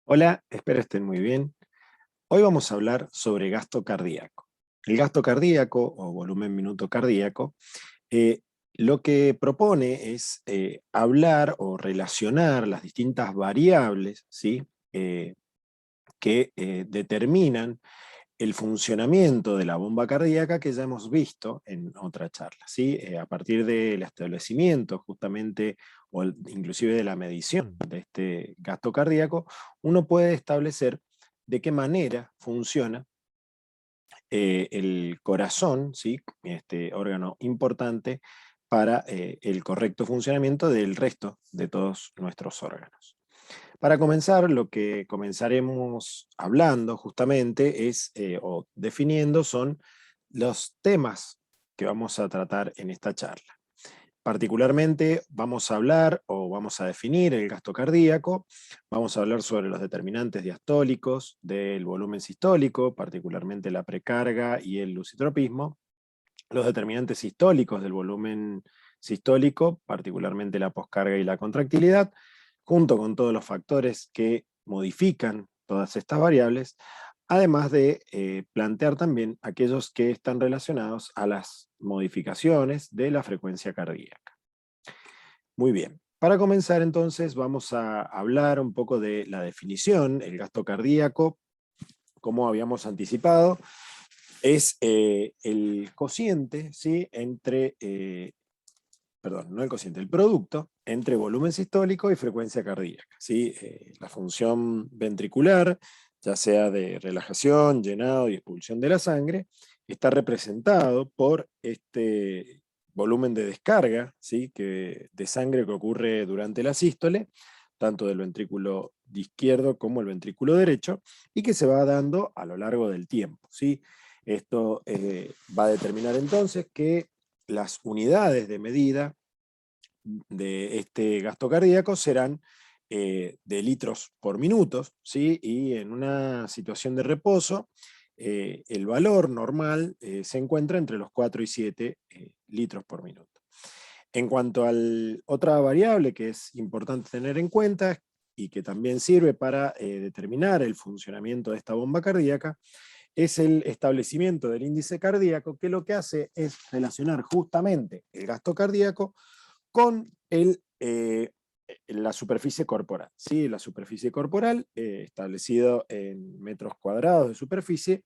Hola, espero estén muy bien. Hoy vamos a hablar sobre gasto cardíaco. El gasto cardíaco o volumen minuto cardíaco eh, lo que propone es hablar o relacionar las distintas variables, ¿sí? Que determinan el funcionamiento de la bomba cardíaca que ya hemos visto en otra charla, ¿sí? A partir del establecimiento justamente inclusive de la medición de este gasto cardíaco, uno puede establecer de qué manera funciona el corazón, ¿sí? Este órgano importante para el correcto funcionamiento del resto de todos nuestros órganos. Para comenzar, lo que comenzaremos hablando justamente es, o definiendo, son los temas que vamos a tratar en esta charla. Particularmente vamos a hablar o vamos a definir el gasto cardíaco, vamos a hablar sobre los determinantes diastólicos del volumen sistólico, particularmente la precarga y el lusitropismo, los determinantes sistólicos del volumen sistólico, particularmente la poscarga y la contractilidad, junto con todos los factores que modifican todas estas variables, además de plantear también aquellos que están relacionados a las modificaciones de la frecuencia cardíaca. Muy bien. Para comenzar entonces vamos a hablar un poco de la definición. El gasto cardíaco, como habíamos anticipado, es el cociente, ¿sí? Entre, perdón, no el cociente, el producto entre volumen sistólico y frecuencia cardíaca, ¿sí? La función ventricular, ya sea de relajación, llenado y expulsión de la sangre, está representado por este volumen de descarga, ¿sí? De sangre que ocurre durante la sístole, tanto del ventrículo izquierdo como el ventrículo derecho, y que se va dando a lo largo del tiempo, ¿sí? Esto va a determinar entonces que las unidades de medida de este gasto cardíaco serán de litros por minuto, ¿sí? Y en una situación de reposo, el valor normal se encuentra entre los 4 y 7 litros por minuto. En cuanto a otra variable que es importante tener en cuenta y que también sirve para determinar el funcionamiento de esta bomba cardíaca, es el establecimiento del índice cardíaco, que lo que hace es relacionar justamente el gasto cardíaco con la superficie corporal. ¿Sí? La superficie corporal, establecido en metros cuadrados de superficie,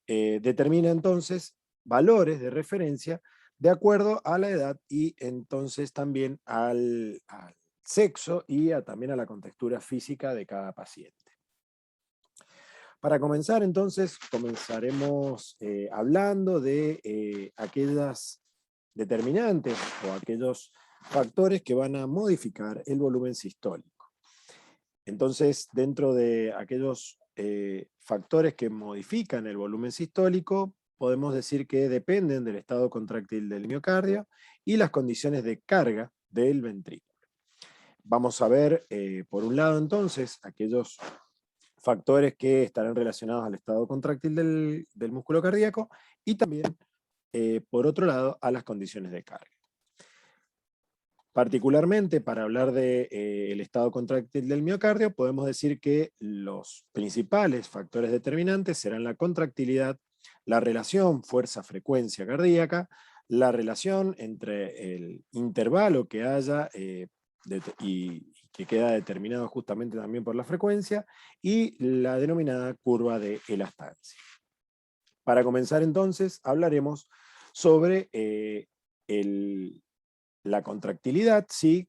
determina entonces valores de referencia de acuerdo a la edad y entonces también al sexo y también a la contextura física de cada paciente. Para comenzar, entonces, comenzaremos hablando de aquellas determinantes o aquellos factores que van a modificar el volumen sistólico. Entonces, dentro de aquellos factores que modifican el volumen sistólico, podemos decir que dependen del estado contráctil del miocardio y las condiciones de carga del ventrículo. Vamos a ver, por un lado, entonces, aquellos factores que estarán relacionados al estado contráctil del músculo cardíaco y también, por otro lado, a las condiciones de carga. Particularmente para hablar del estado contráctil del miocardio, podemos decir que los principales factores determinantes serán la contractilidad, la relación fuerza-frecuencia cardíaca, la relación entre el intervalo que haya y que queda determinado justamente también por la frecuencia, y la denominada curva de elastancia. Para comenzar entonces, hablaremos sobre la contractilidad, sí,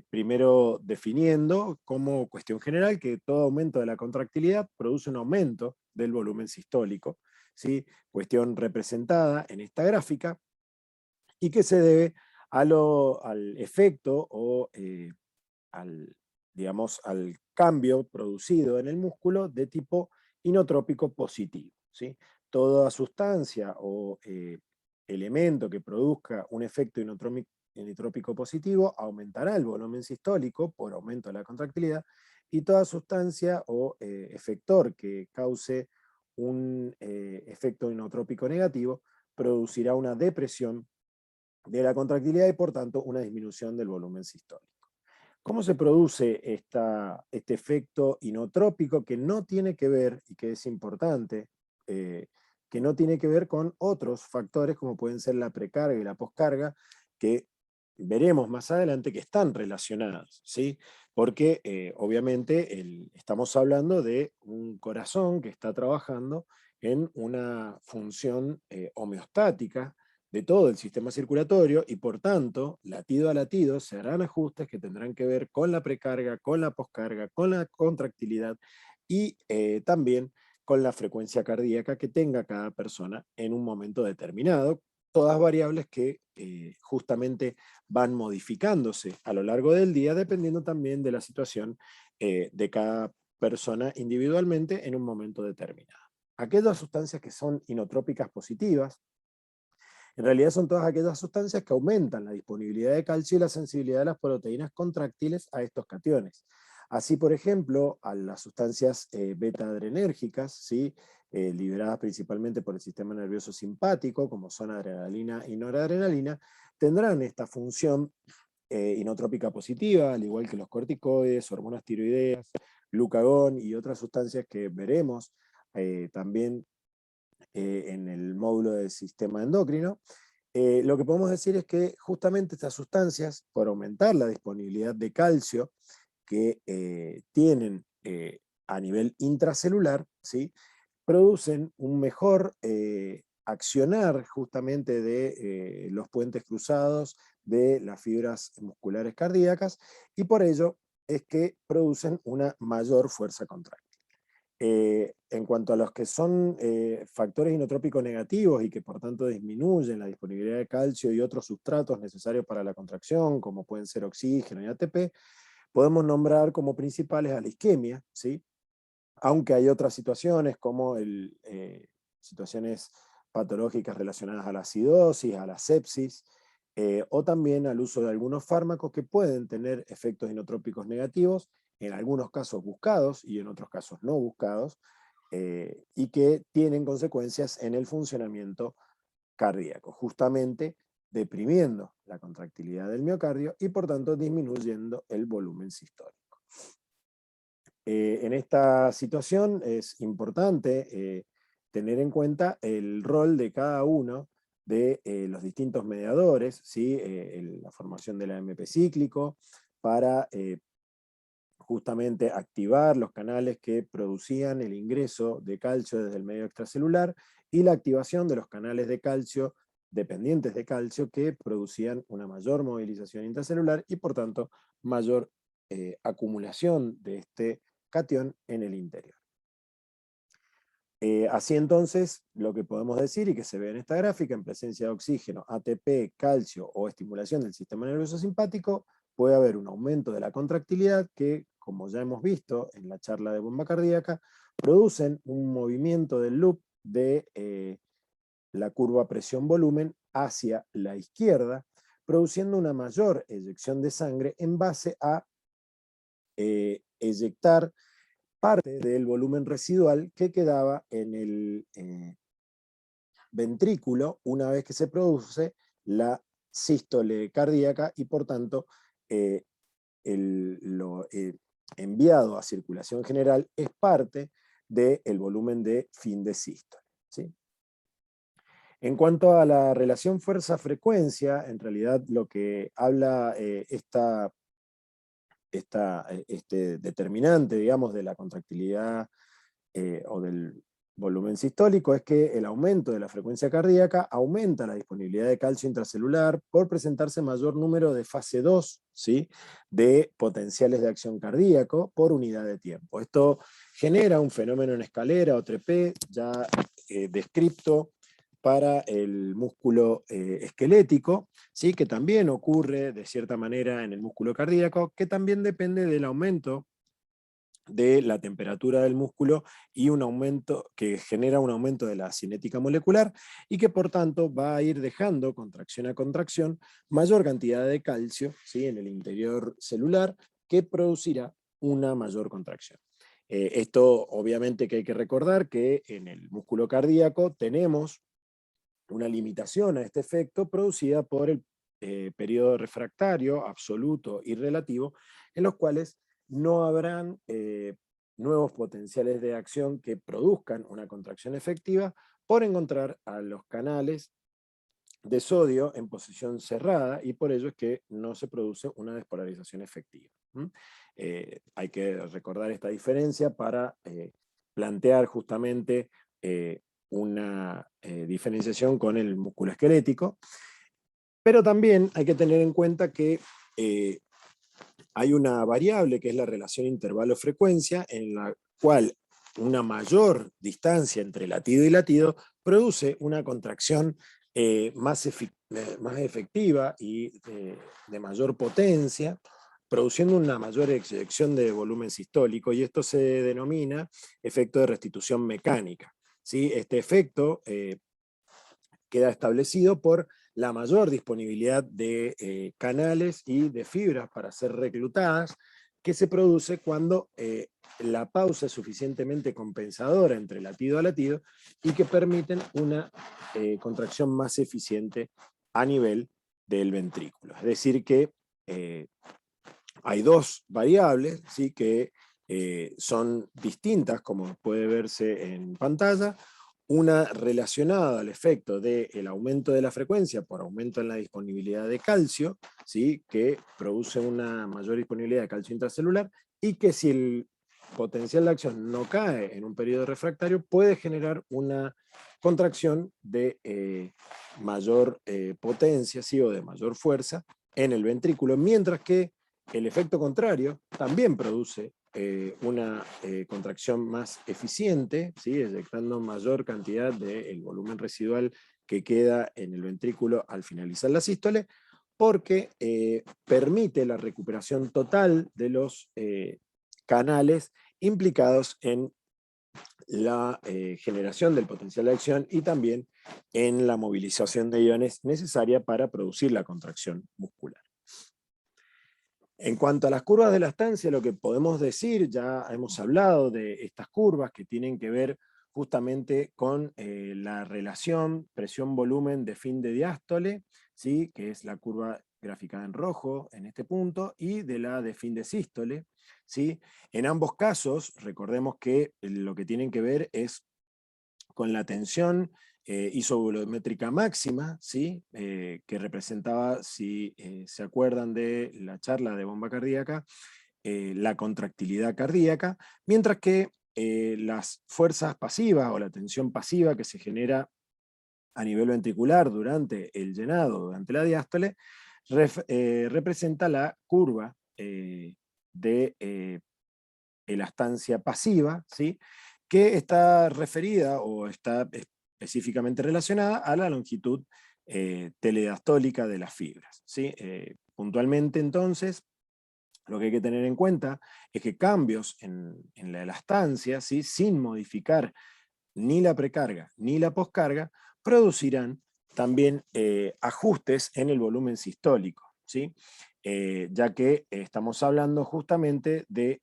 primero definiendo como cuestión general que todo aumento de la contractilidad produce un aumento del volumen sistólico, ¿sí? Cuestión representada en esta gráfica y que se debe al efecto o digamos, al cambio producido en el músculo de tipo inotrópico positivo, ¿sí? Toda sustancia o elemento que produzca un efecto inotrópico positivo aumentará el volumen sistólico por aumento de la contractilidad, y toda sustancia o efector que cause un efecto inotrópico negativo producirá una depresión de la contractilidad y por tanto una disminución del volumen sistólico. ¿Cómo se produce este efecto inotrópico que no tiene que ver, y que es importante, que no tiene que ver con otros factores como pueden ser la precarga y la poscarga, que veremos más adelante que están relacionados, ¿sí? Porque obviamente estamos hablando de un corazón que está trabajando en una función homeostática de todo el sistema circulatorio y por tanto, latido a latido, se harán ajustes que tendrán que ver con la precarga, con la poscarga, con la contractilidad y también con la frecuencia cardíaca que tenga cada persona en un momento determinado, todas variables que justamente van modificándose a lo largo del día dependiendo también de la situación de cada persona individualmente en un momento determinado. Aquellas sustancias que son inotrópicas positivas, en realidad son todas aquellas sustancias que aumentan la disponibilidad de calcio y la sensibilidad de las proteínas contráctiles a estos cationes. Así, por ejemplo, a las sustancias beta-adrenérgicas, ¿sí? Liberadas principalmente por el sistema nervioso simpático, como son adrenalina y noradrenalina, tendrán esta función inotrópica positiva, al igual que los corticoides, hormonas tiroideas, glucagón y otras sustancias que veremos también en el módulo del sistema endocrino. Lo que podemos decir es que justamente estas sustancias, por aumentar la disponibilidad de calcio que tienen a nivel intracelular, ¿sí? Producen un mejor accionar justamente de los puentes cruzados de las fibras musculares cardíacas y por ello es que producen una mayor fuerza contractil. En cuanto a los que son factores inotrópicos negativos y que por tanto disminuyen la disponibilidad de calcio y otros sustratos necesarios para la contracción, como pueden ser oxígeno y ATP, podemos nombrar como principales a la isquemia, ¿sí? Aunque hay otras situaciones como situaciones patológicas relacionadas a la acidosis, a la sepsis, o también al uso de algunos fármacos que pueden tener efectos inotrópicos negativos, en algunos casos buscados y en otros casos no buscados, y que tienen consecuencias en el funcionamiento cardíaco, justamente deprimiendo la contractilidad del miocardio y por tanto disminuyendo el volumen sistólico. En esta situación es importante tener en cuenta el rol de cada uno de los distintos mediadores, ¿sí? La formación del AMP cíclico, para justamente activar los canales que producían el ingreso de calcio desde el medio extracelular y la activación de los canales de calcio dependientes de calcio que producían una mayor movilización intracelular y por tanto mayor acumulación de este catión en el interior. Así entonces, lo que podemos decir y que se ve en esta gráfica, en presencia de oxígeno, ATP, calcio o estimulación del sistema nervioso simpático, puede haber un aumento de la contractilidad que, como ya hemos visto en la charla de bomba cardíaca, producen un movimiento del loop de la curva presión-volumen hacia la izquierda, produciendo una mayor eyección de sangre en base a eyectar parte del volumen residual que quedaba en el ventrículo una vez que se produce la sístole cardíaca y por tanto lo enviado a circulación general es parte del volumen de fin de sístole, ¿sí? En cuanto a la relación fuerza-frecuencia, en realidad lo que habla este determinante, digamos, de la contractilidad o del volumen sistólico es que el aumento de la frecuencia cardíaca aumenta la disponibilidad de calcio intracelular por presentarse mayor número de fase 2, ¿sí? De potenciales de acción cardíaco por unidad de tiempo. Esto genera un fenómeno en escalera o trepé ya descripto para el músculo esquelético, ¿sí? Que también ocurre de cierta manera en el músculo cardíaco, que también depende del aumento de la temperatura del músculo y un aumento que genera un aumento de la cinética molecular y que por tanto va a ir dejando contracción a contracción mayor cantidad de calcio, ¿sí? En el interior celular que producirá una mayor contracción. Esto obviamente que hay que recordar que en el músculo cardíaco tenemos una limitación a este efecto producida por periodo refractario, absoluto y relativo, en los cuales no habrán nuevos potenciales de acción que produzcan una contracción efectiva por encontrar a los canales de sodio en posición cerrada, y por ello es que no se produce una despolarización efectiva. Hay que recordar esta diferencia para plantear justamente una diferenciación con el músculo esquelético, pero también hay que tener en cuenta que hay una variable que es la relación intervalo-frecuencia, en la cual una mayor distancia entre latido y latido produce una contracción más efectiva y de mayor potencia, produciendo una mayor eyección de volumen sistólico, y esto se denomina efecto de restitución mecánica. ¿Sí? Este efecto queda establecido por la mayor disponibilidad de canales y de fibras para ser reclutadas, que se produce cuando la pausa es suficientemente compensadora entre latido a latido y que permiten una contracción más eficiente a nivel del ventrículo. Es decir que hay dos variables, ¿sí?, que son distintas, como puede verse en pantalla. Una relacionada al efecto del aumento de la frecuencia por aumento en la disponibilidad de calcio, ¿sí?, que produce una mayor disponibilidad de calcio intracelular, y que si el potencial de acción no cae en un periodo refractario, puede generar una contracción de mayor potencia, ¿sí?, o de mayor fuerza en el ventrículo, mientras que el efecto contrario también produce una contracción más eficiente, ¿sí?, eyectando mayor cantidad del volumen residual que queda en el ventrículo al finalizar la sístole, porque permite la recuperación total de los canales implicados en la generación del potencial de acción y también en la movilización de iones necesaria para producir la contracción muscular. En cuanto a las curvas de elastancia, lo que podemos decir, ya hemos hablado de estas curvas que tienen que ver justamente con la relación presión-volumen de fin de diástole, ¿sí?, que es la curva graficada en rojo en este punto, y de la de fin de sístole, ¿sí? En ambos casos, recordemos que lo que tienen que ver es con la tensión isovolumétrica máxima, ¿sí?, que representaba, si se acuerdan de la charla de bomba cardíaca, la contractilidad cardíaca, mientras que las fuerzas pasivas o la tensión pasiva que se genera a nivel ventricular durante el llenado, durante la diástole, representa la curva de elastancia pasiva, ¿sí?, que está referida o está específicamente relacionada a la longitud telediastólica de las fibras, ¿sí? Puntualmente, entonces, lo que hay que tener en cuenta es que cambios en la elastancia, ¿sí?, sin modificar ni la precarga ni la poscarga, producirán también ajustes en el volumen sistólico, ¿sí? Ya que estamos hablando justamente de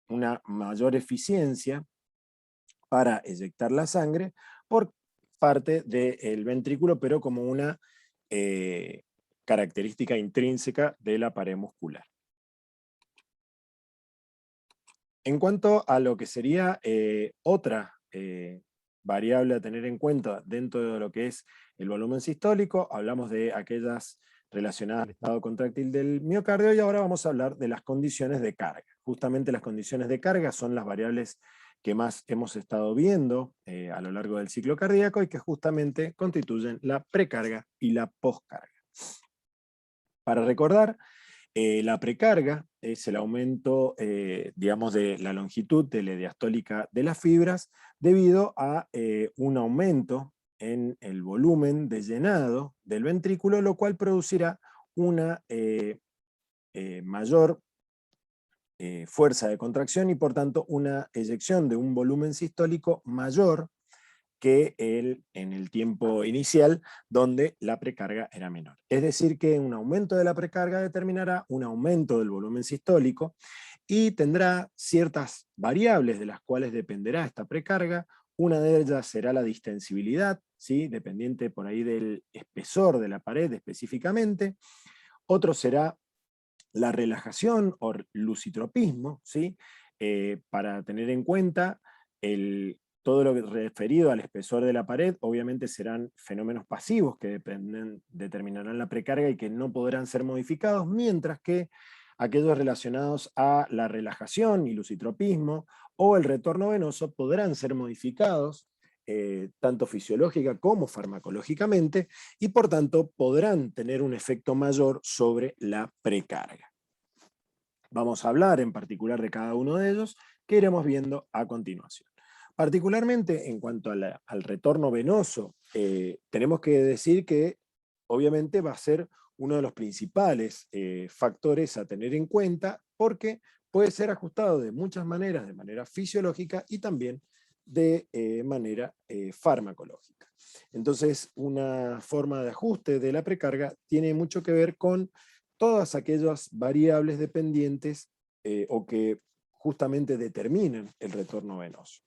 una mayor eficiencia para eyectar la sangre por parte del ventrículo, pero como una eh, característica intrínseca de la pared muscular. En cuanto a lo que sería otra variable a tener en cuenta dentro de lo que es el volumen sistólico, hablamos de aquellas relacionadas al estado contráctil del miocardio, y ahora vamos a hablar de las condiciones de carga. Justamente las condiciones de carga son las variables que más hemos estado viendo a lo largo del ciclo cardíaco, y que justamente constituyen la precarga y la poscarga. Para recordar, la precarga es el aumento, digamos, de la longitud telediastólica de las fibras debido a un aumento en el volumen de llenado del ventrículo, lo cual producirá una mayor fuerza de contracción y por tanto una eyección de un volumen sistólico mayor que en el tiempo inicial, donde la precarga era menor. Es decir, que un aumento de la precarga determinará un aumento del volumen sistólico y tendrá ciertas variables de las cuales dependerá esta precarga, Una de ellas será la distensibilidad, ¿sí? Dependiente por ahí del espesor de la pared específicamente. Otro será la relajación o lucitropismo, ¿sí? Para tener en cuenta todo lo referido al espesor de la pared, obviamente serán fenómenos pasivos que determinarán la precarga y que no podrán ser modificados, mientras que aquellos relacionados a la relajación y lucitropismo o el retorno venoso podrán ser modificados tanto fisiológica como farmacológicamente, y por tanto podrán tener un efecto mayor sobre la precarga. Vamos a hablar en particular de cada uno de ellos, que iremos viendo a continuación. Particularmente en cuanto al retorno venoso, tenemos que decir que obviamente va a ser uno de los principales factores a tener en cuenta, porque puede ser ajustado de muchas maneras, de manera fisiológica y también de manera farmacológica. Entonces, una forma de ajuste de la precarga tiene mucho que ver con todas aquellas variables dependientes o que justamente determinan el retorno venoso.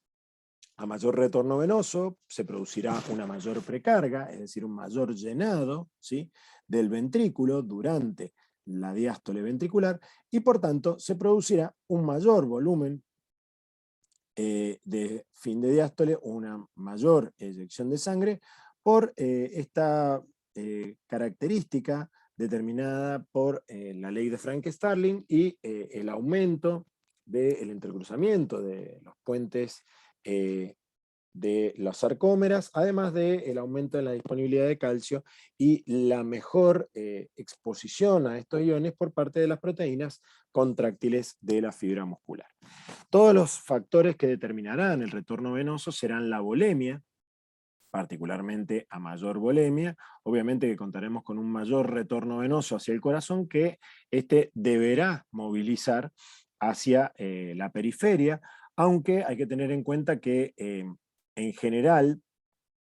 A mayor retorno venoso se producirá una mayor precarga, es decir, un mayor llenado, ¿sí?, del ventrículo durante la diástole ventricular, y por tanto se producirá un mayor volumen de fin de diástole, una mayor eyección de sangre por esta característica determinada por la ley de Frank-Starling y el aumento del entrecruzamiento de los puentes de las sarcómeras, además del aumento de la disponibilidad de calcio y la mejor exposición a estos iones por parte de las proteínas contráctiles de la fibra muscular. Todos los factores que determinarán el retorno venoso serán la volemia, particularmente a mayor volemia, obviamente que contaremos con un mayor retorno venoso hacia el corazón, que este deberá movilizar hacia la periferia, aunque hay que tener en cuenta que en general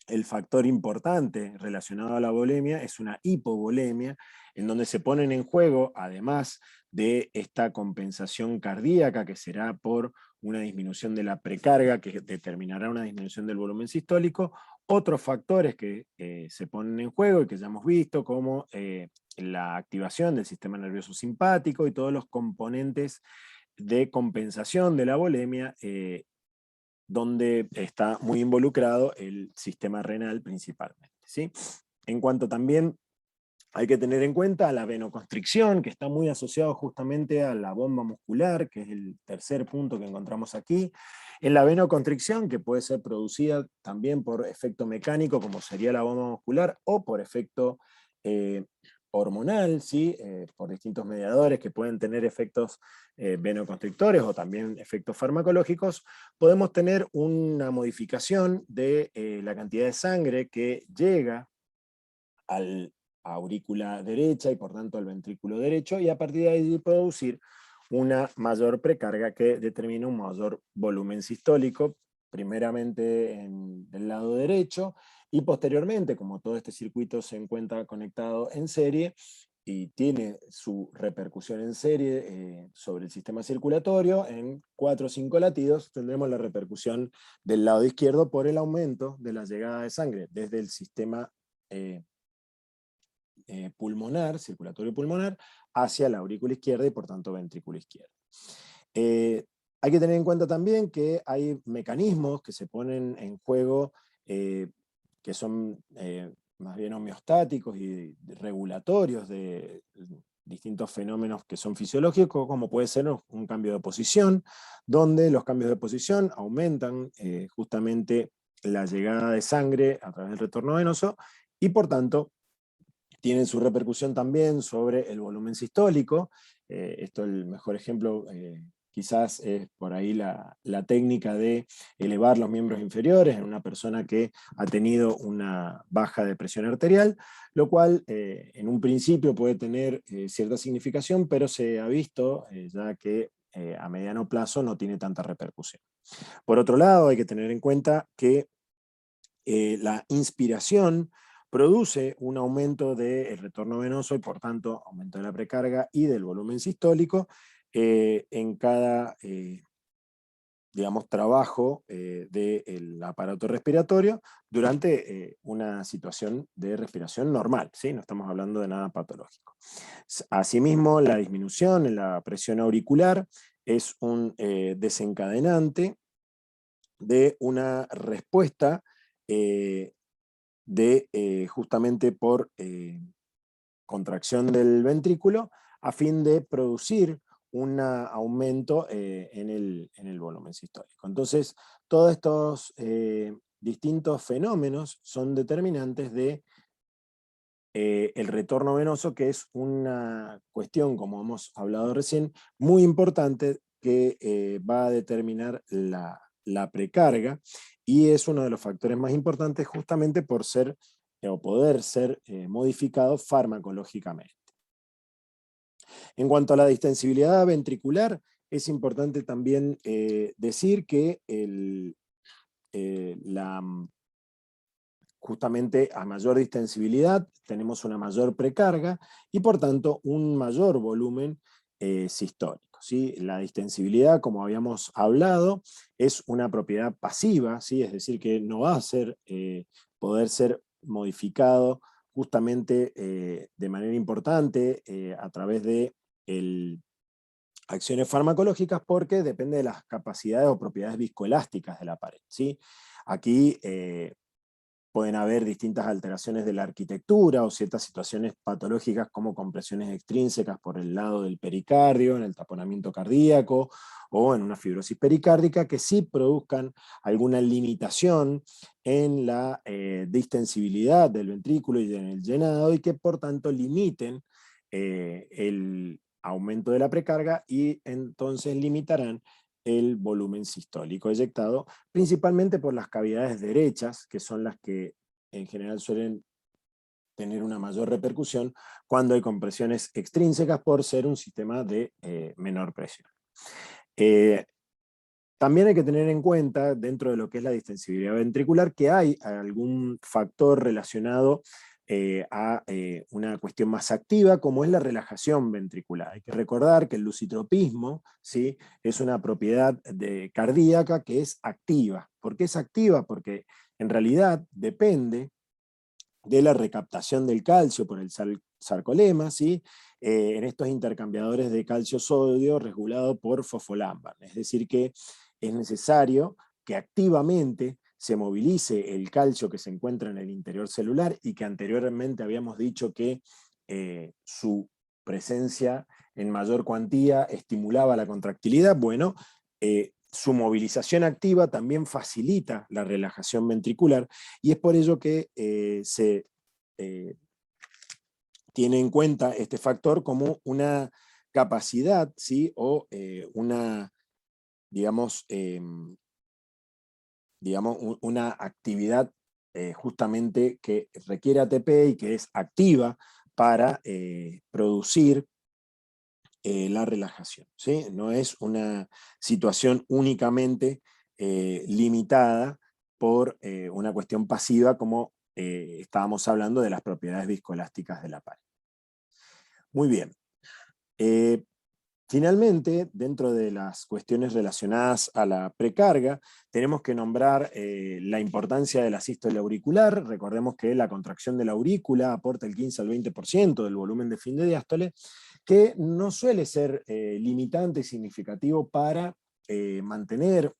el factor importante relacionado a la volemia es una hipovolemia, en donde se ponen en juego, además de esta compensación cardíaca, que será por una disminución de la precarga, que determinará una disminución del volumen sistólico, otros factores que se ponen en juego y que ya hemos visto, como la activación del sistema nervioso simpático y todos los componentes de compensación de la volemia, donde está muy involucrado el sistema renal principalmente, ¿sí? En cuanto también hay que tener en cuenta la venoconstricción, que está muy asociado justamente a la bomba muscular, que es el tercer punto que encontramos aquí. En la venoconstricción, que puede ser producida también por efecto mecánico, como sería la bomba muscular, o por efecto hormonal, ¿sí? Por distintos mediadores que pueden tener efectos venoconstrictores o también efectos farmacológicos, podemos tener una modificación de la cantidad de sangre que llega al aurícula derecha y por tanto al ventrículo derecho, y a partir de ahí producir una mayor precarga que determina un mayor volumen sistólico, primeramente en el lado derecho, y posteriormente, como todo este circuito se encuentra conectado en serie y tiene su repercusión en serie sobre el sistema circulatorio, en 4 o 5 latidos tendremos la repercusión del lado izquierdo por el aumento de la llegada de sangre desde el sistema pulmonar, circulatorio pulmonar, hacia la aurícula izquierda y por tanto ventrículo izquierdo. Hay que tener en cuenta también que hay mecanismos que se ponen en juego que son más bien homeostáticos y regulatorios de distintos fenómenos que son fisiológicos, como puede ser un cambio de posición, donde los cambios de posición aumentan justamente la llegada de sangre a través del retorno venoso y por tanto tienen su repercusión también sobre el volumen sistólico. Esto el mejor ejemplo quizás es por ahí la técnica de elevar los miembros inferiores en una persona que ha tenido una baja de presión arterial, lo cual en un principio puede tener cierta significación, pero se ha visto ya que a mediano plazo no tiene tanta repercusión. Por otro lado, hay que tener en cuenta que la inspiración produce un aumento del retorno venoso y por tanto aumento de la precarga y del volumen sistólico en cada digamos, trabajo del aparato respiratorio durante una situación de respiración normal, ¿sí? No estamos hablando de nada patológico. Asimismo, la disminución en la presión auricular es un desencadenante de una respuesta justamente por contracción del ventrículo a fin de producir un aumento en el volumen sistólico. Entonces, todos estos distintos fenómenos son determinantes de el retorno venoso, que es una cuestión, como hemos hablado recién, muy importante que va a determinar la precarga, y es uno de los factores más importantes justamente por ser o poder ser modificado farmacológicamente. En cuanto a la distensibilidad ventricular, es importante también decir que justamente a mayor distensibilidad tenemos una mayor precarga y por tanto un mayor volumen sistólico, ¿sí? La distensibilidad, como habíamos hablado, es una propiedad pasiva, ¿sí? Es decir, que no va a poder ser modificado justamente de manera importante a través de acciones farmacológicas, porque depende de las capacidades o propiedades viscoelásticas de la pared, ¿sí? Aquí pueden haber distintas alteraciones de la arquitectura o ciertas situaciones patológicas como compresiones extrínsecas por el lado del pericardio, en el taponamiento cardíaco o en una fibrosis pericárdica, que sí produzcan alguna limitación en la distensibilidad del ventrículo y en el llenado, y que por tanto limiten el aumento de la precarga y entonces limitarán el volumen sistólico eyectado, principalmente por las cavidades derechas, que son las que en general suelen tener una mayor repercusión cuando hay compresiones extrínsecas por ser un sistema de menor presión. También hay que tener en cuenta, dentro de lo que es la distensibilidad ventricular, que hay algún factor relacionado a una cuestión más activa, como es la relajación ventricular. Hay que recordar que el lusitropismo, ¿sí?, es una propiedad cardíaca que es activa. ¿Por qué es activa? Porque en realidad depende de la recaptación del calcio por el sarcolema, ¿sí? En estos intercambiadores de calcio-sodio regulado por fosfolámbar. Es decir, que es necesario que activamente se movilice el calcio que se encuentra en el interior celular, y que anteriormente habíamos dicho que su presencia en mayor cuantía estimulaba la contractilidad. Bueno, su movilización activa también facilita la relajación ventricular, y es por ello que se tiene en cuenta este factor como una capacidad, ¿sí?, o una, digamos, una actividad justamente que requiere ATP y que es activa para producir la relajación, ¿sí? No es una situación únicamente limitada por una cuestión pasiva, como estábamos hablando de las propiedades viscoelásticas de la pared. Muy bien. Finalmente, dentro de las cuestiones relacionadas a la precarga, tenemos que nombrar la importancia de la sístole auricular. Recordemos que la contracción de la aurícula aporta el 15 al 20% del volumen de fin de diástole, que no suele ser limitante y significativo para mantener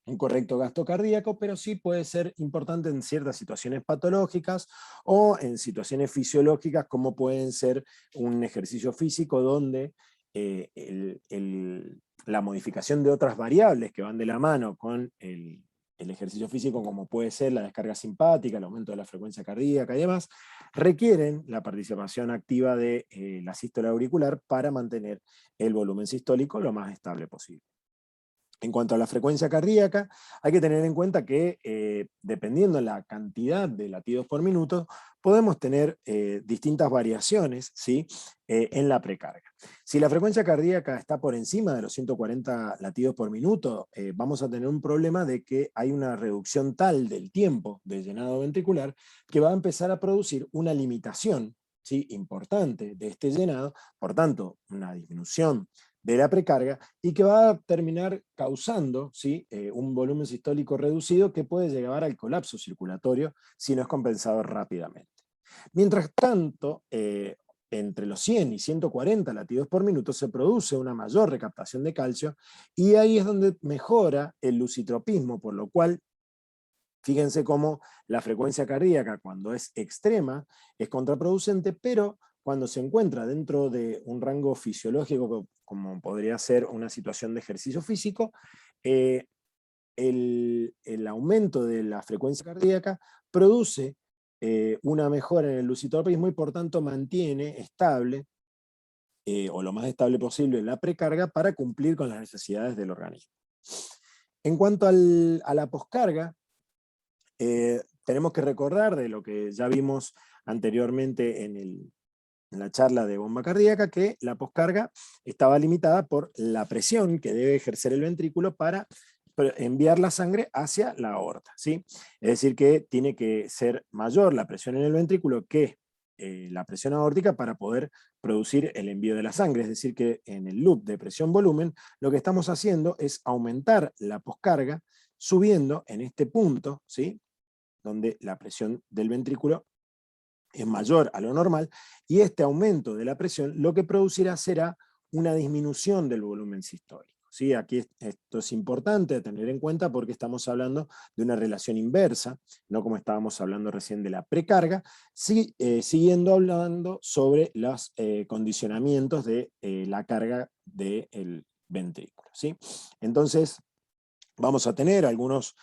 un correcto gasto cardíaco, pero sí puede ser importante en ciertas situaciones patológicas o en situaciones fisiológicas, como pueden ser un ejercicio físico donde la modificación de otras variables que van de la mano con el ejercicio físico, como puede ser la descarga simpática, el aumento de la frecuencia cardíaca y demás, requieren la participación activa de la sístole auricular para mantener el volumen sistólico lo más estable posible. En cuanto a la frecuencia cardíaca, hay que tener en cuenta que dependiendo de la cantidad de latidos por minuto, podemos tener distintas variaciones, ¿sí?, en la precarga. Si la frecuencia cardíaca está por encima de los 140 latidos por minuto, vamos a tener un problema de que hay una reducción tal del tiempo de llenado ventricular que va a empezar a producir una limitación, ¿sí?, importante de este llenado, por tanto, una disminución de la precarga y que va a terminar causando, ¿sí?, un volumen sistólico reducido que puede llegar al colapso circulatorio si no es compensado rápidamente. Mientras tanto, entre los 100 y 140 latidos por minuto se produce una mayor recaptación de calcio y ahí es donde mejora el lusitropismo, por lo cual fíjense cómo la frecuencia cardíaca cuando es extrema es contraproducente, pero cuando se encuentra dentro de un rango fisiológico como podría ser una situación de ejercicio físico, eh, el aumento de la frecuencia cardíaca produce una mejora en el lucitropismo y por tanto mantiene estable, o lo más estable posible, la precarga para cumplir con las necesidades del organismo. En cuanto a la poscarga, tenemos que recordar de lo que ya vimos anteriormente en la charla de bomba cardíaca, que la poscarga estaba limitada por la presión que debe ejercer el ventrículo para enviar la sangre hacia la aorta, ¿sí? Es decir, que tiene que ser mayor la presión en el ventrículo que la presión aórtica para poder producir el envío de la sangre. Es decir, que en el loop de presión-volumen lo que estamos haciendo es aumentar la poscarga subiendo en este punto, ¿sí?, donde la presión del ventrículo es mayor a lo normal, y este aumento de la presión lo que producirá será una disminución del volumen sistólico. ¿Sí? Aquí esto es importante tener en cuenta porque estamos hablando de una relación inversa, no como estábamos hablando recién de la precarga, siguiendo hablando sobre los condicionamientos de la carga del ventrículo. ¿Sí? Entonces, vamos a tener algunos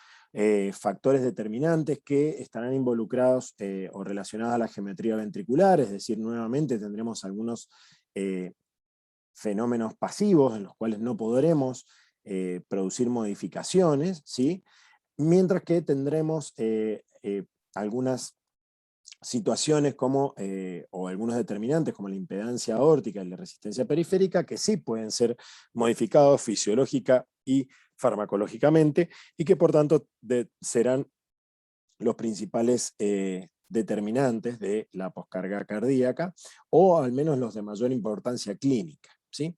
factores determinantes que estarán involucrados o relacionados a la geometría ventricular, es decir, nuevamente tendremos algunos fenómenos pasivos en los cuales no podremos producir modificaciones, ¿sí? Mientras que tendremos algunas situaciones como, o algunos determinantes como la impedancia aórtica y la resistencia periférica, que sí pueden ser modificados fisiológica y farmacológicamente, y que por tanto serán los principales determinantes de la poscarga cardíaca, o al menos los de mayor importancia clínica, ¿sí?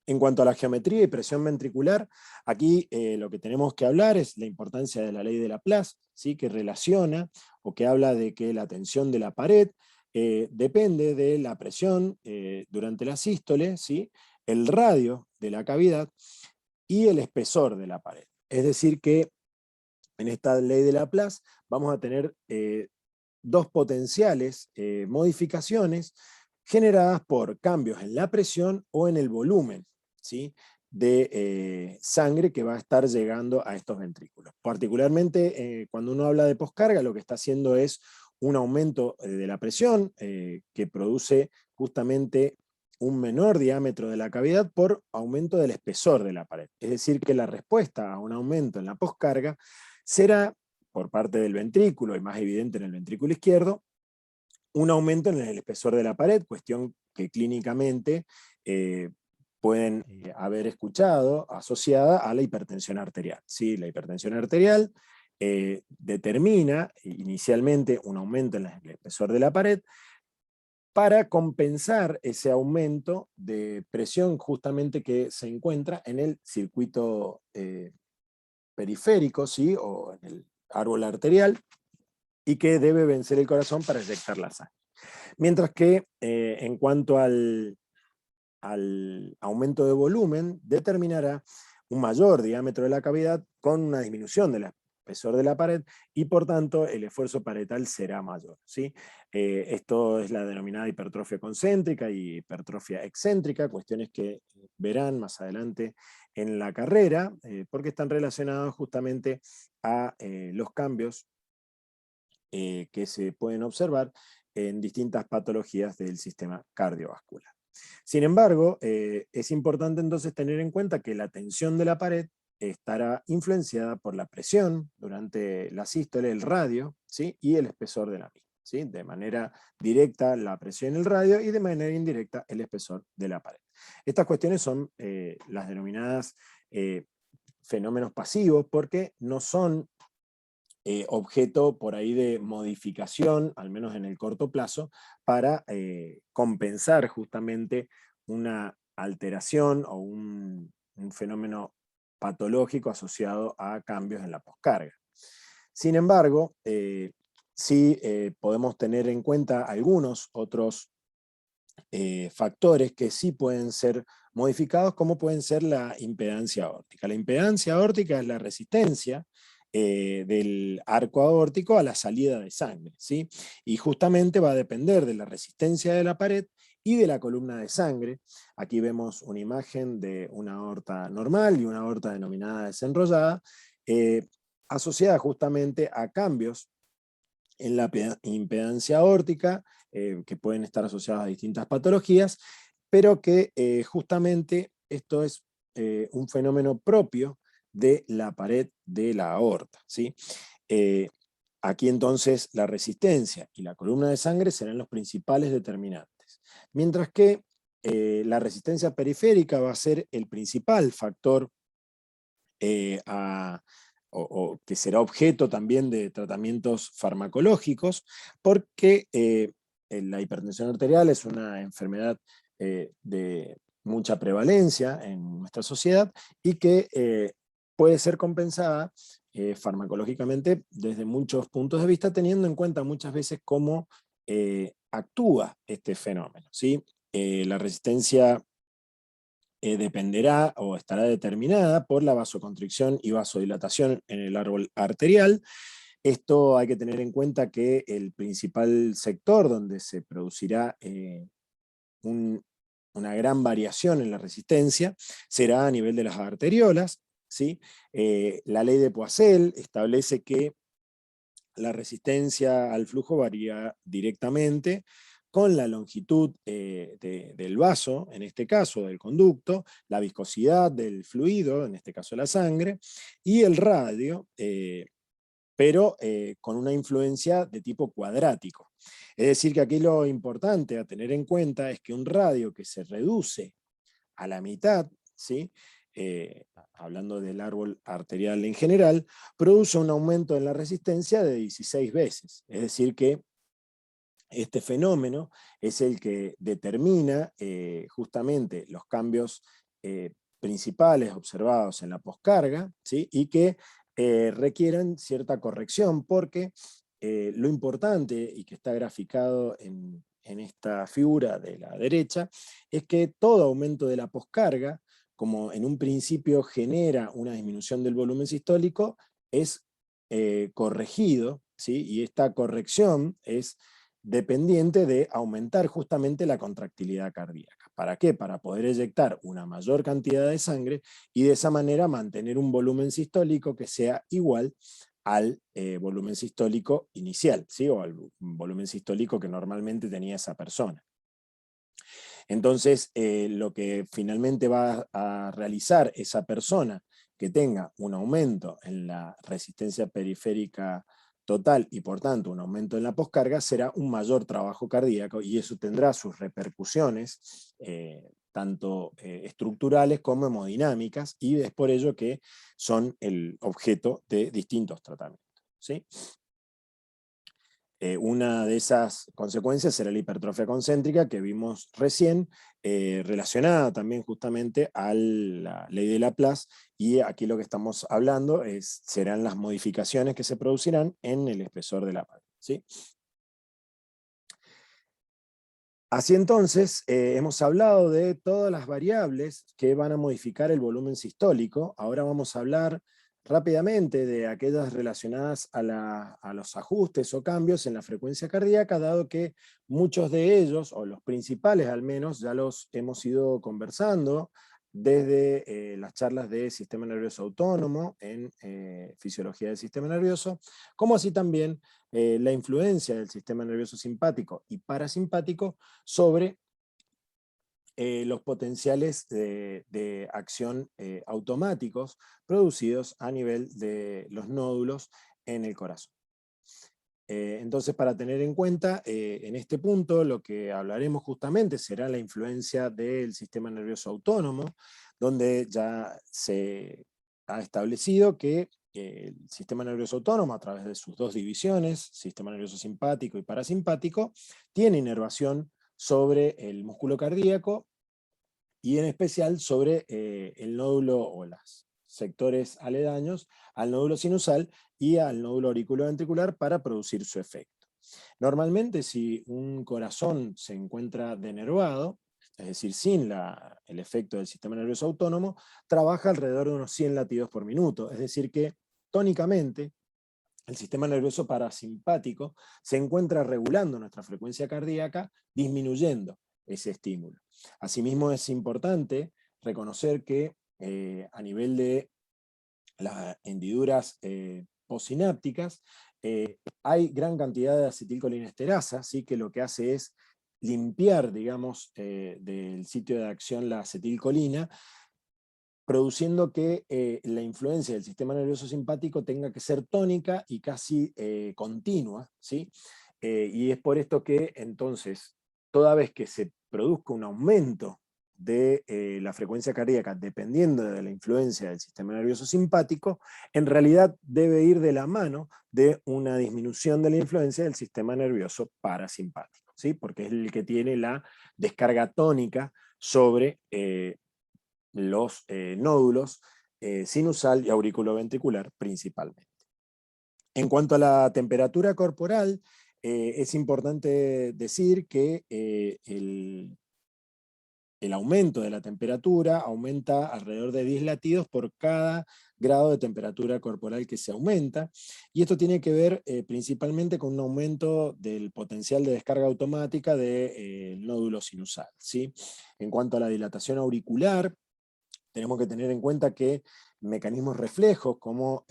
En cuanto a la geometría y presión ventricular, aquí lo que tenemos que hablar es la importancia de la ley de Laplace, ¿sí?, que relaciona o que habla de que la tensión de la pared depende de la presión durante la sístole, ¿sí?, el radio de la cavidad y el espesor de la pared. Es decir que en esta ley de Laplace vamos a tener dos potenciales modificaciones generadas por cambios en la presión o en el volumen, ¿sí?, de sangre que va a estar llegando a estos ventrículos. Particularmente cuando uno habla de poscarga, lo que está haciendo es un aumento de la presión que produce justamente un menor diámetro de la cavidad por aumento del espesor de la pared. Es decir, que la respuesta a un aumento en la poscarga será, por parte del ventrículo, y más evidente en el ventrículo izquierdo, un aumento en el espesor de la pared, cuestión que clínicamente pueden haber escuchado asociada a la hipertensión arterial. ¿Sí? La hipertensión arterial determina inicialmente un aumento en el espesor de la pared para compensar ese aumento de presión justamente que se encuentra en el circuito periférico, ¿sí?, o en el árbol arterial, y que debe vencer el corazón para eyectar la sangre. Mientras que en cuanto al aumento de volumen, determinará un mayor diámetro de la cavidad con una disminución del espesor de la pared y por tanto el esfuerzo parietal será mayor, ¿sí? Esto es la denominada hipertrofia concéntrica y hipertrofia excéntrica, cuestiones que verán más adelante en la carrera, porque están relacionados justamente a los cambios que se pueden observar en distintas patologías del sistema cardiovascular. Sin embargo, es importante entonces tener en cuenta que la tensión de la pared estará influenciada por la presión durante la sístole, el radio, ¿sí?, y el espesor de la misma. ¿Sí? De manera directa la presión en el radio y de manera indirecta el espesor de la pared. Estas cuestiones son las denominadas fenómenos pasivos porque no son objeto por ahí de modificación, al menos en el corto plazo, para compensar justamente una alteración o un fenómeno patológico asociado a cambios en la poscarga. Sin embargo, sí podemos tener en cuenta algunos otros factores que sí pueden ser modificados, como pueden ser la impedancia aórtica. La impedancia aórtica es la resistencia del arco aórtico a la salida de sangre, ¿sí? Y justamente va a depender de la resistencia de la pared y de la columna de sangre. Aquí vemos una imagen de una aorta normal y una aorta denominada desenrollada, asociada justamente a cambios en la impedancia aórtica, que pueden estar asociadas a distintas patologías, pero que justamente esto es un fenómeno propio de la pared de la aorta, ¿sí? Aquí entonces la resistencia y la columna de sangre serán los principales determinantes, mientras que la resistencia periférica va a ser el principal factor o que será objeto también de tratamientos farmacológicos, porque la hipertensión arterial es una enfermedad de mucha prevalencia en nuestra sociedad y que puede ser compensada farmacológicamente desde muchos puntos de vista, teniendo en cuenta muchas veces cómo actúa este fenómeno, ¿sí? La resistencia dependerá o estará determinada por la vasoconstricción y vasodilatación en el árbol arterial. Esto hay que tener en cuenta que el principal sector donde se producirá una gran variación en la resistencia será a nivel de las arteriolas, ¿sí? La ley de Poiseuille establece que la resistencia al flujo varía directamente con la longitud del vaso, en este caso del conducto, la viscosidad del fluido, en este caso la sangre, y el radio, pero con una influencia de tipo cuadrático. Es decir, que aquí lo importante a tener en cuenta es que un radio que se reduce a la mitad, ¿sí? Hablando del árbol arterial en general, produce un aumento en la resistencia de 16 veces. Es decir que este fenómeno es el que determina justamente los cambios principales observados en la poscarga, ¿sí? Y que requieren cierta corrección, porque lo importante, y que está graficado en esta figura de la derecha, es que todo aumento de la poscarga, como en un principio genera una disminución del volumen sistólico, es corregido, ¿sí? Y esta corrección es dependiente de aumentar justamente la contractilidad cardíaca. ¿Para qué? Para poder eyectar una mayor cantidad de sangre y de esa manera mantener un volumen sistólico que sea igual al volumen sistólico inicial, ¿sí? O al volumen sistólico que normalmente tenía esa persona. Entonces, lo que finalmente va a realizar esa persona que tenga un aumento en la resistencia periférica total y por tanto un aumento en la poscarga será un mayor trabajo cardíaco, y eso tendrá sus repercusiones tanto estructurales como hemodinámicas, y es por ello que son el objeto de distintos tratamientos, ¿sí? Una de esas consecuencias será la hipertrofia concéntrica que vimos recién, relacionada también justamente a la ley de Laplace, y aquí lo que estamos hablando serán las modificaciones que se producirán en el espesor de la pared, ¿sí? Así entonces, hemos hablado de todas las variables que van a modificar el volumen sistólico. Ahora vamos a hablar rápidamente de aquellas relacionadas a los ajustes o cambios en la frecuencia cardíaca, dado que muchos de ellos, o los principales al menos, ya los hemos ido conversando desde las charlas de sistema nervioso autónomo en fisiología del sistema nervioso, como así también la influencia del sistema nervioso simpático y parasimpático sobre los potenciales de acción automáticos producidos a nivel de los nódulos en el corazón. Entonces, para tener en cuenta, en este punto lo que hablaremos justamente será la influencia del sistema nervioso autónomo, donde ya se ha establecido que el sistema nervioso autónomo, a través de sus dos divisiones, sistema nervioso simpático y parasimpático, tiene inervación sobre el músculo cardíaco y en especial sobre el nódulo o los sectores aledaños al nódulo sinusal y al nódulo auriculoventricular para producir su efecto. Normalmente, si un corazón se encuentra denervado, es decir, sin el efecto del sistema nervioso autónomo, trabaja alrededor de unos 100 latidos por minuto, es decir que tónicamente el sistema nervioso parasimpático se encuentra regulando nuestra frecuencia cardíaca, disminuyendo ese estímulo. Asimismo, es importante reconocer que a nivel de las hendiduras postsinápticas, hay gran cantidad de acetilcolinesterasa, ¿sí? Que lo que hace es limpiar, digamos, del sitio de acción la acetilcolina, produciendo que la influencia del sistema nervioso simpático tenga que ser tónica y casi continua, ¿sí? Y es por esto que entonces, toda vez que se produzca un aumento de la frecuencia cardíaca dependiendo de la influencia del sistema nervioso simpático, en realidad debe ir de la mano de una disminución de la influencia del sistema nervioso parasimpático, ¿sí? Porque es el que tiene la descarga tónica sobre los nódulos sinusal y auriculoventricular principalmente. En cuanto a la temperatura corporal, es importante decir que el aumento de la temperatura aumenta alrededor de 10 latidos por cada grado de temperatura corporal que se aumenta, y esto tiene que ver principalmente con un aumento del potencial de descarga automática del nódulo sinusal, ¿sí? En cuanto a la dilatación auricular, tenemos que tener en cuenta que mecanismos reflejos, como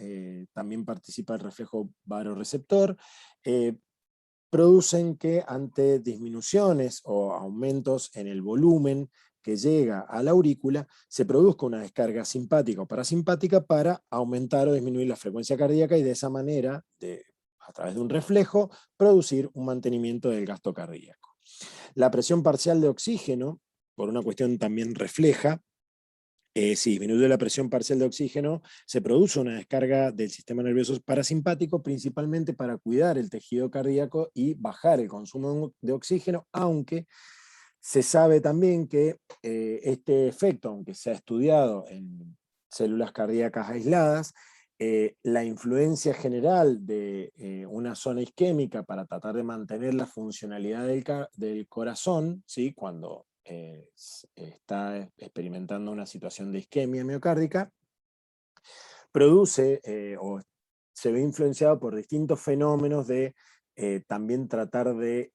también participa el reflejo baroreceptor, producen que ante disminuciones o aumentos en el volumen que llega a la aurícula, se produzca una descarga simpática o parasimpática para aumentar o disminuir la frecuencia cardíaca y de esa manera, a través de un reflejo, producir un mantenimiento del gasto cardíaco. La presión parcial de oxígeno, por una cuestión también refleja, si disminuye la presión parcial de oxígeno, se produce una descarga del sistema nervioso parasimpático, principalmente para cuidar el tejido cardíaco y bajar el consumo de oxígeno, aunque se sabe también que este efecto, aunque se ha estudiado en células cardíacas aisladas, la influencia general de una zona isquémica para tratar de mantener la funcionalidad del corazón, ¿sí? Cuando está experimentando una situación de isquemia miocárdica, produce o se ve influenciado por distintos fenómenos de también tratar de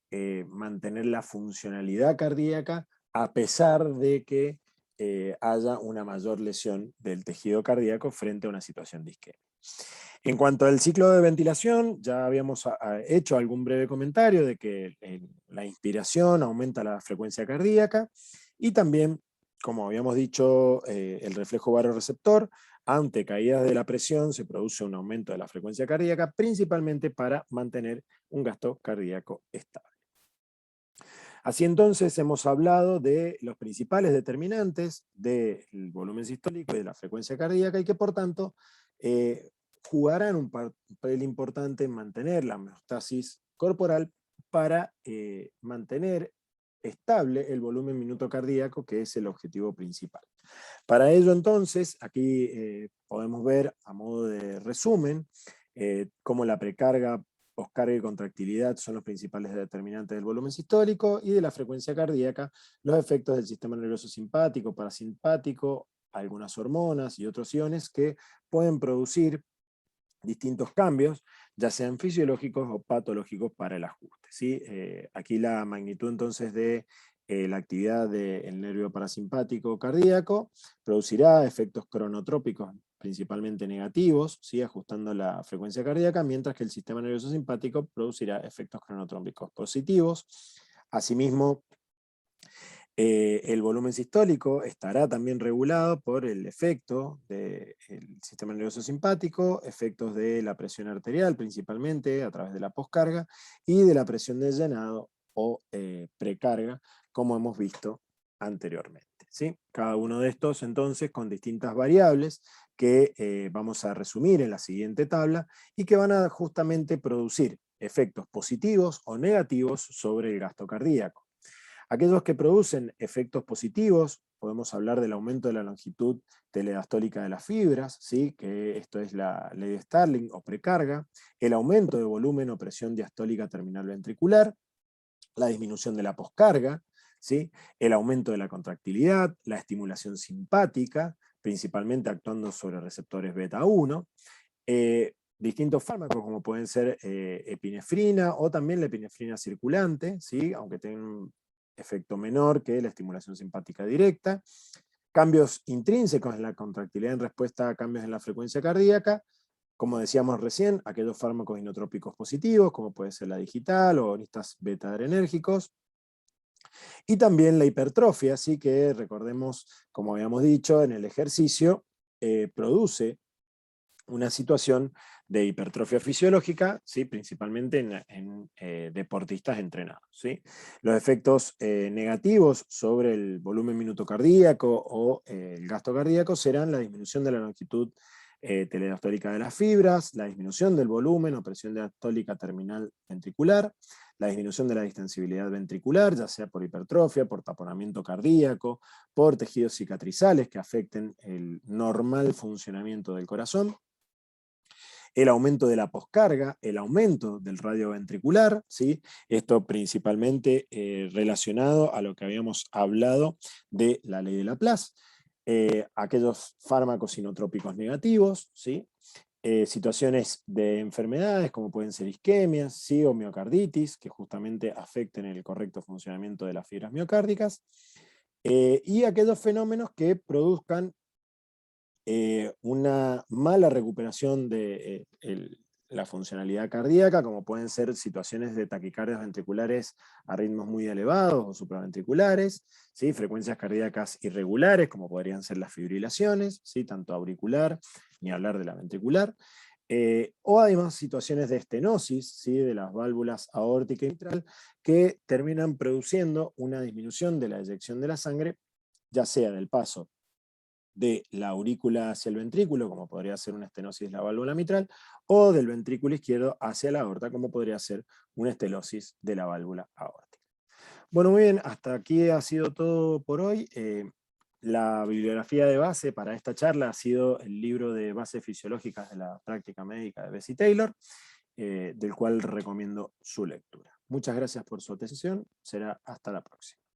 mantener la funcionalidad cardíaca a pesar de que haya una mayor lesión del tejido cardíaco frente a una situación de isquemia. En cuanto al ciclo de ventilación, ya habíamos hecho algún breve comentario de que la inspiración aumenta la frecuencia cardíaca y también, como habíamos dicho, el reflejo baroreceptor, ante caídas de la presión se produce un aumento de la frecuencia cardíaca, principalmente para mantener un gasto cardíaco estable. Así entonces hemos hablado de los principales determinantes del volumen sistólico y de la frecuencia cardíaca y que por tanto jugarán un papel importante en mantener la homeostasis corporal para mantener estable el volumen minuto cardíaco, que es el objetivo principal. Para ello entonces, aquí podemos ver a modo de resumen cómo la precarga, poscarga y contractilidad son los principales determinantes del volumen sistólico, y de la frecuencia cardíaca los efectos del sistema nervioso simpático, parasimpático, algunas hormonas y otros iones que pueden producir distintos cambios, ya sean fisiológicos o patológicos para el ajuste, ¿sí? Aquí la magnitud entonces de la actividad del nervio parasimpático cardíaco producirá efectos cronotrópicos principalmente negativos, ¿sí? Ajustando la frecuencia cardíaca, mientras que el sistema nervioso simpático producirá efectos cronotrópicos positivos. Asimismo, el volumen sistólico estará también regulado por el efecto del sistema nervioso simpático, efectos de la presión arterial principalmente a través de la poscarga y de la presión de llenado o precarga, como hemos visto anteriormente, ¿sí? Cada uno de estos entonces con distintas variables que vamos a resumir en la siguiente tabla y que van a justamente producir efectos positivos o negativos sobre el gasto cardíaco. Aquellos que producen efectos positivos podemos hablar del aumento de la longitud telediastólica de las fibras, ¿sí? Que esto es la ley de Starling o precarga, el aumento de volumen o presión diastólica terminal ventricular, la disminución de la poscarga, ¿sí? El aumento de la contractilidad, la estimulación simpática, principalmente actuando sobre receptores beta 1, distintos fármacos como pueden ser epinefrina o también la epinefrina circulante, ¿sí? Aunque tengan un efecto menor que la estimulación simpática directa, cambios intrínsecos en la contractilidad en respuesta a cambios en la frecuencia cardíaca, como decíamos recién, aquellos fármacos inotrópicos positivos, como puede ser la digital o agonistas beta-adrenérgicos, y también la hipertrofia, así que recordemos, como habíamos dicho, en el ejercicio produce una situación de hipertrofia fisiológica, ¿sí? Principalmente en deportistas entrenados, ¿sí? Los efectos negativos sobre el volumen minuto cardíaco o el gasto cardíaco serán la disminución de la longitud telediastólica de las fibras, la disminución del volumen o presión diastólica terminal ventricular, la disminución de la distensibilidad ventricular, ya sea por hipertrofia, por taponamiento cardíaco, por tejidos cicatrizales que afecten el normal funcionamiento del corazón, el aumento de la poscarga, el aumento del radio ventricular, ¿sí? Esto principalmente relacionado a lo que habíamos hablado de la ley de Laplace, aquellos fármacos inotrópicos negativos, ¿sí? Situaciones de enfermedades como pueden ser isquemias, ¿sí? O miocarditis, que justamente afecten el correcto funcionamiento de las fibras miocárdicas, y aquellos fenómenos que produzcan una mala recuperación de la funcionalidad cardíaca, como pueden ser situaciones de taquicardias ventriculares a ritmos muy elevados o supraventriculares, ¿sí? Frecuencias cardíacas irregulares, como podrían ser las fibrilaciones, ¿sí? Tanto auricular, ni hablar de la ventricular, o además situaciones de estenosis, ¿sí? De las válvulas aórtica y mitral, que terminan produciendo una disminución de la eyección de la sangre, ya sea del paso de la aurícula hacia el ventrículo, como podría ser una estenosis de la válvula mitral, o del ventrículo izquierdo hacia la aorta, como podría ser una estelosis de la válvula aórtica. Bueno, muy bien, hasta aquí ha sido todo por hoy. La bibliografía de base para esta charla ha sido el libro de Bases Fisiológicas de la Práctica Médica de Bessie Taylor, del cual recomiendo su lectura. Muchas gracias por su atención, será hasta la próxima.